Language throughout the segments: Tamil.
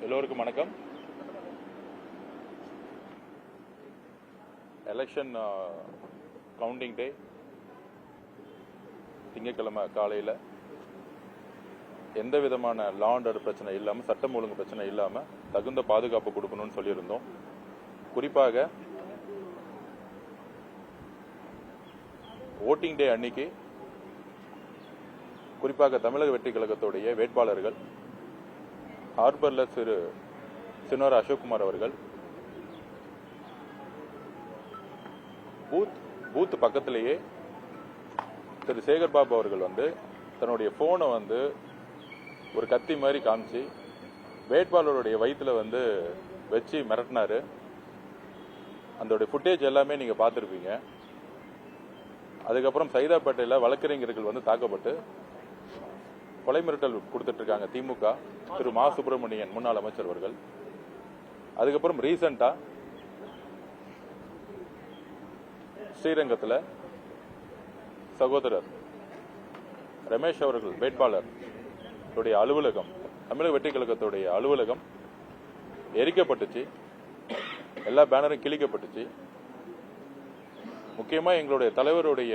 எல்லோருக்கும் வணக்கம். எலெக்ஷன் கவுண்டிங் டே திங்கட்கிழமை காலையில் எந்த விதமான லா அண்ட் ஆர்டர் பிரச்சனை இல்லாமல், சட்டம் ஒழுங்கு பிரச்சனை இல்லாமல் தகுந்த பாதுகாப்பு கொடுக்கணும்னு சொல்லியிருந்தோம். குறிப்பாக ஓட்டிங் டே அன்னைக்கு குறிப்பாக தமிழக வெற்றி கழகத்துடைய வேட்பாளர்கள் ஹார்பரில் சின்னோர் அசோக்குமார் அவர்கள் பூத் பக்கத்திலேயே திரு சேகர்பாபு அவர்கள் தன்னுடைய போனை ஒரு கத்தி மாதிரி காமிச்சு வேட்பாளருடைய வயிற்றுல வச்சு மிரட்டினாரு. அந்த ஃபுட்டேஜ் எல்லாமே நீங்க பார்த்துருப்பீங்க. அதுக்கப்புறம் சைதாப்பேட்டையில் வழக்கறிஞர்கள் தாக்கப்பட்டு கொலை மிரட்டல் கொடுத்துட்டு இருக்காங்க திமுக திரு மா சுப்பிரமணியன் முன்னாள் அமைச்சர் அவர்கள். அதுக்கப்புறம் ரீசெண்டா ஸ்ரீரங்கத்தில் சகோதரர் ரமேஷ் அவர்கள் வேட்பாளர் அலுவலகம், தமிழக வெற்றி கழகத்துடைய அலுவலகம் எரிக்கப்பட்டுச்சு. எல்லா பேனரும் கிழிக்கப்பட்டுச்சு. முக்கியமா எங்களுடைய தலைவருடைய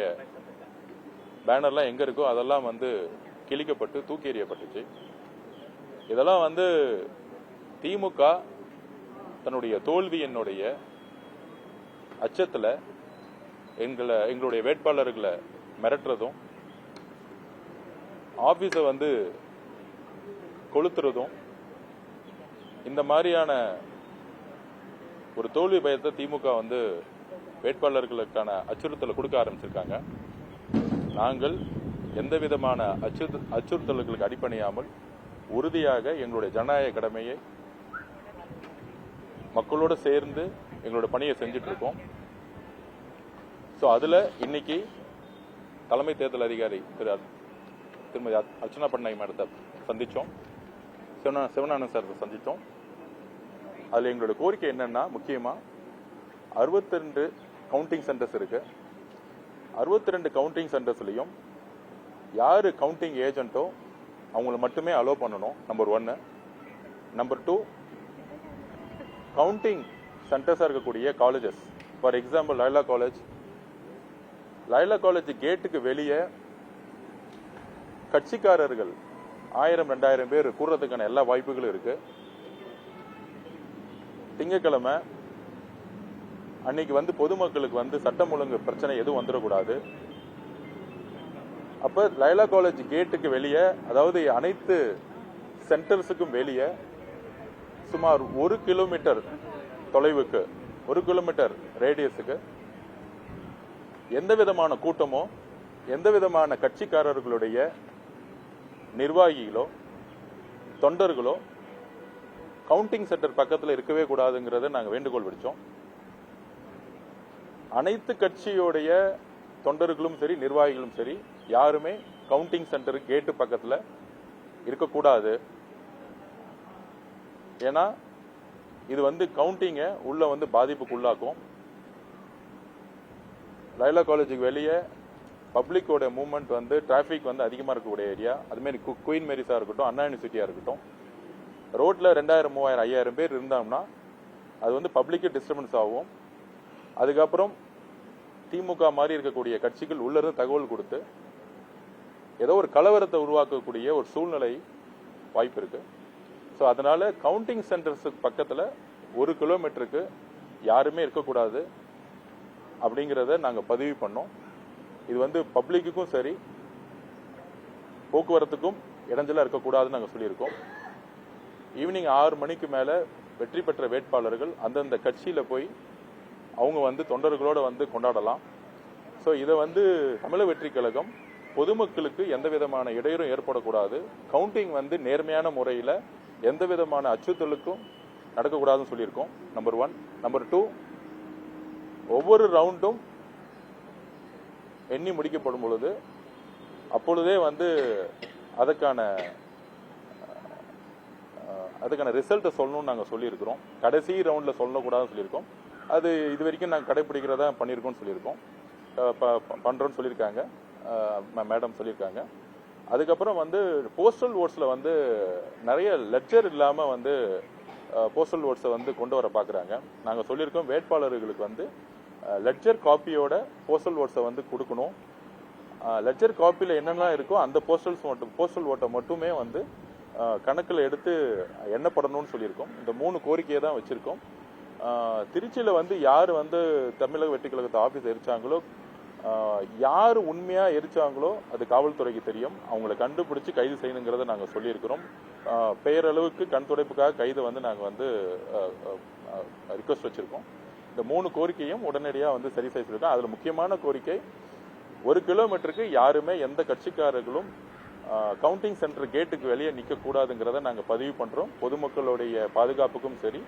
பேனர்லாம் எங்க இருக்கோ அதெல்லாம் கிழிக்கப்பட்டு தூக்கி எறியப்பட்டுச்சு. இதெல்லாம் திமுக தன்னுடைய தோல்வியினுடைய அச்சத்தில் எங்களுடைய வேட்பாளர்களை மிரட்டுறதும், ஆபீஸை கொளுத்துறதும், இந்த மாதிரியான ஒரு தோல்வி பயத்தை திமுக வேட்பாளர்களுக்கான அச்சுறுத்தலை கொடுக்க ஆரம்பிச்சிருக்காங்க. நாங்கள் எந்த விதமான அச்சுறுத்தல்களுக்கு அடிப்பணியாமல் உறுதியாக எங்களுடைய ஜனநாயக கடமையை மக்களோடு சேர்ந்து எங்களோட பணியை செஞ்சுட்டு இருக்கோம். ஸோ அதில் இன்னைக்கு தலைமை தேர்தல் அதிகாரி திருமதி அர்ச்சனா பட்நாயக் மேடத்தை சந்தித்தோம், சிவனானந்த் சார் சந்தித்தோம். அதில் எங்களோட கோரிக்கை என்னன்னா, முக்கியமாக 62 கவுண்டிங் சென்டர்ஸ் இருக்கு. 62 கவுண்டிங் சென்டர்ஸ்லையும் யாரு கவுண்டிங் ஏஜென்ட்டோ அவங்களை மட்டுமே அலோவ் பண்ணணும். நம்பர் 1. நம்பர் 2, கவுண்டிங் சென்டர்ஸாக இருக்கக்கூடிய colleges, for example Laila college கேட்டுக்கு வெளியே கட்சிக்காரர்கள் 1000-2000 பேர் கூடுறதுக்கான எல்லா வாய்ப்புகளும் இருக்கு. திங்கட்கிழமை அன்னைக்கு பொதுமக்களுக்கு சட்டம் ஒழுங்கு பிரச்சனை எதுவும் வந்துடக்கூடாது. அப்ப லைலா காலேஜ் கேட்டுக்கு வெளியே, அதாவது அனைத்து சென்டர்ஸுக்கும் வெளியே சுமார் 1 கிலோமீட்டர் தொலைவுக்கு, 1 கிலோமீட்டர் ரேடியஸுக்கு எந்த விதமான கூட்டமோ, எந்த விதமான கட்சிக்காரர்களுடைய நிர்வாகிகளோ தொண்டர்களோ கவுண்டிங் சென்டர் பக்கத்தில் இருக்கவே கூடாதுங்கிறத நாங்கள் வேண்டுகோள் விடுச்சோம். அனைத்து கட்சியோடைய தொண்டர்களும் சரி, நிர்வாகிகளும் சரி, யாருமே கவுண்டிங் சென்டர் கேட்டு பக்கத்தில் இருக்கக்கூடாது. ஏன்னா இது கவுண்டிங்கை உள்ள பாதிப்புக்குள்ளாக்கும். லைலா காலேஜுக்கு வெளியே பப்ளிக்கோட மூவ்மெண்ட் டிராபிக் அதிகமாக இருக்கக்கூடிய ஏரியா. அதுமாரி குயின் மேரிஸா இருக்கட்டும், அண்ணா யூனிவர்சிட்டியா இருக்கட்டும், ரோட்ல 2000, 3000, 5000 பேர் இருந்தாங்கன்னா அது பப்ளிக்கு டிஸ்டர்பன்ஸ் ஆகும். அதுக்கப்புறம் திமுக மாதிரி இருக்கக்கூடிய கட்சிகள் உள்ள இருந்து தகவல் கொடுத்து ஏதோ ஒரு கலவரத்தை உருவாக்கக்கூடிய ஒரு சூழ்நிலை வாய்ப்பு இருக்கு. ஸோ அதனால கவுண்டிங் சென்டர்ஸ் பக்கத்தில் 1 கிலோமீட்டருக்கு யாருமே இருக்கக்கூடாது அப்படிங்கிறத நாங்கள் பதிவு பண்ணோம். இது பப்ளிக்குக்கும் சரி, போக்குவரத்துக்கும் இடைஞ்சலா இருக்கக்கூடாதுன்னு நாங்கள் சொல்லியிருக்கோம். ஈவினிங் 6 மணிக்கு மேலே வெற்றி பெற்ற வேட்பாளர்கள் அந்தந்த கட்சியில் போய் அவங்க தொண்டர்களோட கொண்டாடலாம். ஸோ இதை தமிழக வெற்றி கழகம் பொதுமக்களுக்கு எந்த விதமான இடையூறும் ஏற்படக்கூடாது, கவுண்டிங் நேர்மையான முறையில் எந்த விதமான அச்சுறுத்தலுக்கும் நடக்கக்கூடாதுன்னு சொல்லியிருக்கோம். நம்பர் 1. நம்பர் 2, ஒவ்வொரு ரவுண்டும் எண்ணி முடிக்கப்படும் பொழுது அப்பொழுதே அதுக்கான ரிசல்ட்டை சொல்லணும்னு நாங்கள் சொல்லியிருக்கிறோம். கடைசி ரவுண்டில் சொல்லக்கூடாதுன்னு சொல்லியிருக்கோம். அது இது வரைக்கும் நாங்கள் கடைபிடிக்கிறதா பண்ணியிருக்கோம்னு சொல்லியிருக்கோம், பண்ணுறோன்னு சொல்லியிருக்காங்க மேடம் சொல்லியிருக்காங்க. அதுக்கப்புறம் போஸ்டல் ஓட்ஸில் நிறைய லெட்ஜர் இல்லாமல் போஸ்டல் ஓட்ஸை வந்து கொண்டு வர பார்க்குறாங்க. நாங்கள் சொல்லியிருக்கோம் வேட்பாளர்களுக்கு வந்து லெட்ஜர் காப்பியோட போஸ்டல் ஓட்ஸை வந்து கொடுக்கணும். லெட்ஜர் காப்பியில் என்னெல்லாம் இருக்கோ அந்த போஸ்டல் ஓட்டை மட்டுமே வந்து கணக்கில் எடுத்து எண்ணப்படணும்னு சொல்லியிருக்கோம். இந்த 3 கோரிக்கையை தான் வச்சிருக்கோம். திருச்சியில் வந்து யார் வந்து தமிழக வெற்றி கழகத்தை ஆஃபீஸ் எரிச்சாங்களோ, யார் உண்மையா எரிச்சாங்களோ அது காவல்துறைக்கு தெரியும். அவங்களை கண்டுபிடிச்சு கைது செய்யணுங்கிறத நாங்கள் சொல்லியிருக்கிறோம். பெயரளவுக்கு கண் துடைப்புக்காக கைதை வந்து நாங்கள் வந்து ரிக்வஸ்ட் வச்சிருக்கோம். இந்த 3 கோரிக்கையும் உடனடியாக வந்து சரி செய்ய சொல்லியிருக்கோம். அதில் முக்கியமான கோரிக்கை 1 கிலோமீட்டருக்கு யாருமே எந்த கட்சிக்காரர்களும் கவுண்டிங் சென்டர் கேட்டுக்கு வெளியே நிற்கக்கூடாதுங்கிறத நாங்கள் பதிவு பண்ணுறோம். பொதுமக்களுடைய பாதுகாப்புக்கும் சரி,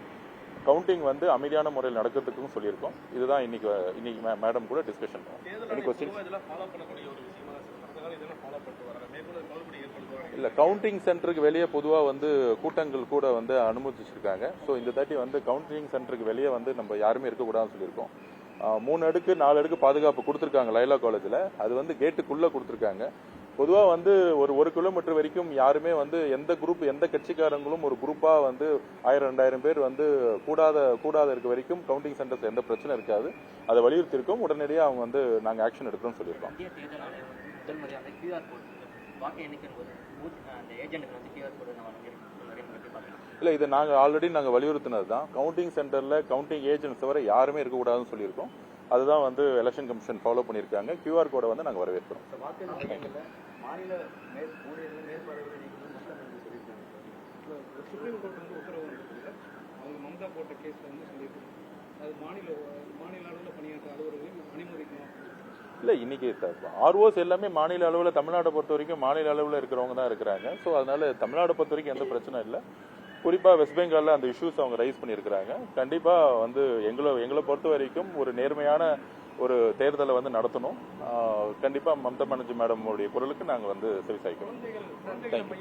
கவுண்டிங் வந்து அமைதியான முறையில் நடக்கிறதுக்கும் சொல்லியிருக்கோம். இதுதான் இன்னைக்கு மேடம் கூட டிஸ்கஷன் இல்லை. கவுண்டிங் சென்டருக்கு வெளியே பொதுவாக வந்து கூட்டங்கள் கூட வந்து அனுமதிச்சிருக்காங்க. ஸோ இந்த தாட்டி வந்து கவுண்டிங் சென்டருக்கு வெளியே வந்து நம்ம யாருமே இருக்கக்கூடாதுன்னு சொல்லியிருக்கோம். 3 அடுக்கு 4 அடுக்கு பாதுகாப்பு கொடுத்துருக்காங்க லைலா காலேஜில். அது வந்து கேட்டுக்குள்ளே கொடுத்துருக்காங்க. பொதுவாக வந்து ஒரு கிலோமீட்டர் வரைக்கும் யாருமே வந்து எந்த குரூப் எந்த கட்சிக்காரங்களும் ஒரு குரூப்பாக வந்து 1000-2000 பேர் வந்து கூடாத இருக்க வரைக்கும் கவுண்டிங் சென்டர்ஸ் எந்த பிரச்சனை இருக்காது. அதை வலியுறுத்தியிருக்கோம். உடனடியாக அவங்க வந்து நாங்கள் ஆக்ஷன் எடுக்கிறோம்னு சொல்லியிருக்கோம். இல்லை, இது நாங்கள் ஆல்ரெடி வலியுறுத்தினது தான். கவுண்டிங் சென்டரில் கவுண்டிங் ஏஜென்ட்ஸ் தவிர யாருமே இருக்கக்கூடாதுன்னு சொல்லியிருக்கோம். அதுதான் வந்து எலெக்ஷன் கமிஷன் ஃபாலோ பண்ணியிருக்காங்க. QR கோடை வந்து நாங்கள் வரவேற்கிறோம். இல்லை, இன்னைக்கு ஆர்ஓஸ் எல்லாமே மாநில அளவில், தமிழ்நாட்டை பொறுத்த வரைக்கும் மாநில அளவில் இருக்கிறவங்க தான் இருக்கிறாங்க. ஸோ அதனால தமிழ்நாட்டை பொறுத்த வரைக்கும் எந்த பிரச்சனை இல்லை. குறிப்பாக வெஸ்ட் பெங்காலில் அந்த இஷ்யூஸ் அவங்க ரைஸ் பண்ணியிருக்கிறாங்க. கண்டிப்பாக வந்து எங்களை பொறுத்த வரைக்கும் ஒரு நேர்மையான ஒரு தேர்தலை வந்து நடத்தணும். கண்டிப்பாக மம்தா பானர்ஜி மேடம் உடைய குரலுக்கு நாங்கள் வந்து செவி சாய்க்கிறோம். தேங்க்யூ.